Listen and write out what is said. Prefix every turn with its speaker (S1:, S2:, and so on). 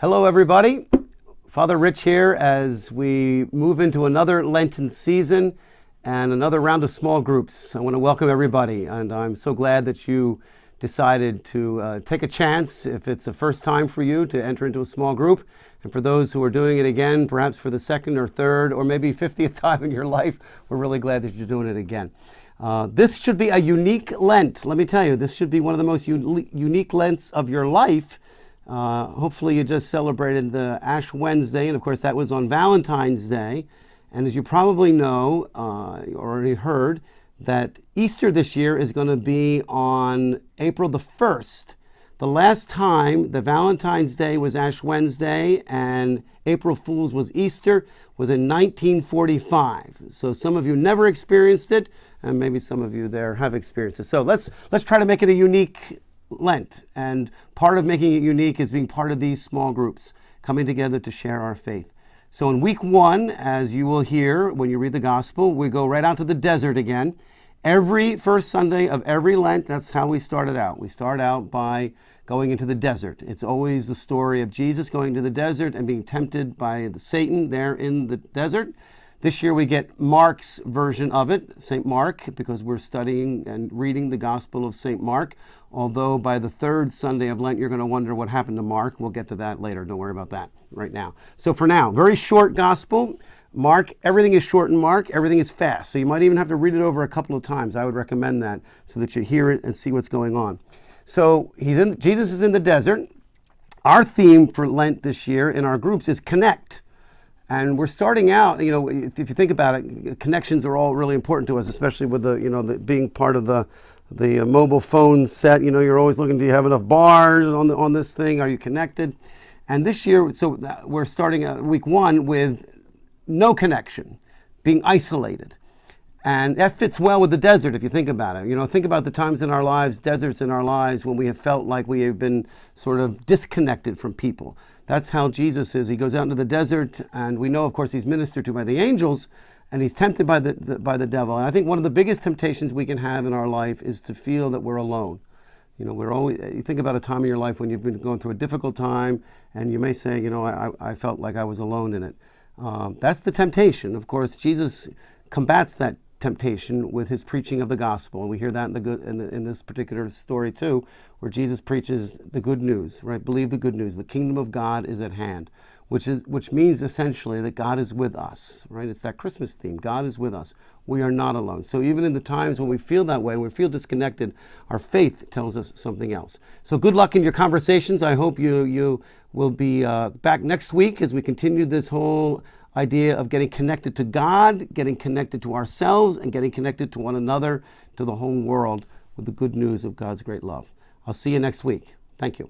S1: Hello, everybody. Father Rich here as we move into another Lenten season and another round of small groups. I want to welcome everybody, and I'm so glad that you decided to take a chance, if it's the first time for you, to enter into a small group. And for those who are doing it again, perhaps for the second or third or maybe 50th time in your life, we're really glad that you're doing it again. This should be a unique Lent. Let me tell you, this should be one of the most unique Lents of your life. Hopefully you just celebrated the Ash Wednesday, and of course that was on Valentine's Day. And as you probably know, you already heard, that Easter this year is going to be on April the 1st. The last time the Valentine's Day was Ash Wednesday and April Fool's was Easter was in 1945. So some of you never experienced it, and maybe some of you there have experienced it. So let's try to make it a unique Lent, and part of making it unique is being part of these small groups, coming together to share our faith. So in week 1, as you will hear when you read the gospel, we go right out to the desert again. Every first Sunday of every Lent, that's how we started out. We start out by going into the desert. It's always the story of Jesus going to the desert and being tempted by Satan there in the desert. This year we get Mark's version of it, St. Mark, because we're studying and reading the Gospel of St. Mark. Although by the third Sunday of Lent, you're going to wonder what happened to Mark. We'll get to that later. Don't worry about that right now. So for now, very short Gospel. Mark, everything is short in Mark. Everything is fast. So you might even have to read it over a couple of times. I would recommend that so that you hear it and see what's going on. So Jesus is in the desert. Our theme for Lent this year in our groups is connect. And we're starting out, if you think about it, connections are all really important to us, especially with the being part of the mobile phone set. You're always looking, do you have enough bars on this thing? Are you connected? And this year, so we're starting week 1 with no connection, being isolated. And that fits well with the desert if you think about it. Think about the times in our lives, deserts in our lives, when we have felt like we have been sort of disconnected from people. That's how Jesus is. He goes out into the desert, and we know, of course, he's ministered to by the angels, and he's tempted by the devil. And I think one of the biggest temptations we can have in our life is to feel that we're alone. You think about a time in your life when you've been going through a difficult time, and you may say, I felt like I was alone in it. That's the temptation. Of course, Jesus combats that temptation with his preaching of the gospel, and we hear that in this particular story too, where Jesus preaches the good news, right? Believe the good news. The kingdom of God is at hand, which means essentially that God is with us, right? It's that Christmas theme. God is with us. We are not alone. So even in the times when we feel that way, when we feel disconnected, our faith tells us something else. So good luck in your conversations. I hope you will be back next week as we continue this whole idea of getting connected to God, getting connected to ourselves, and getting connected to one another, to the whole world with the good news of God's great love. I'll see you next week. Thank you.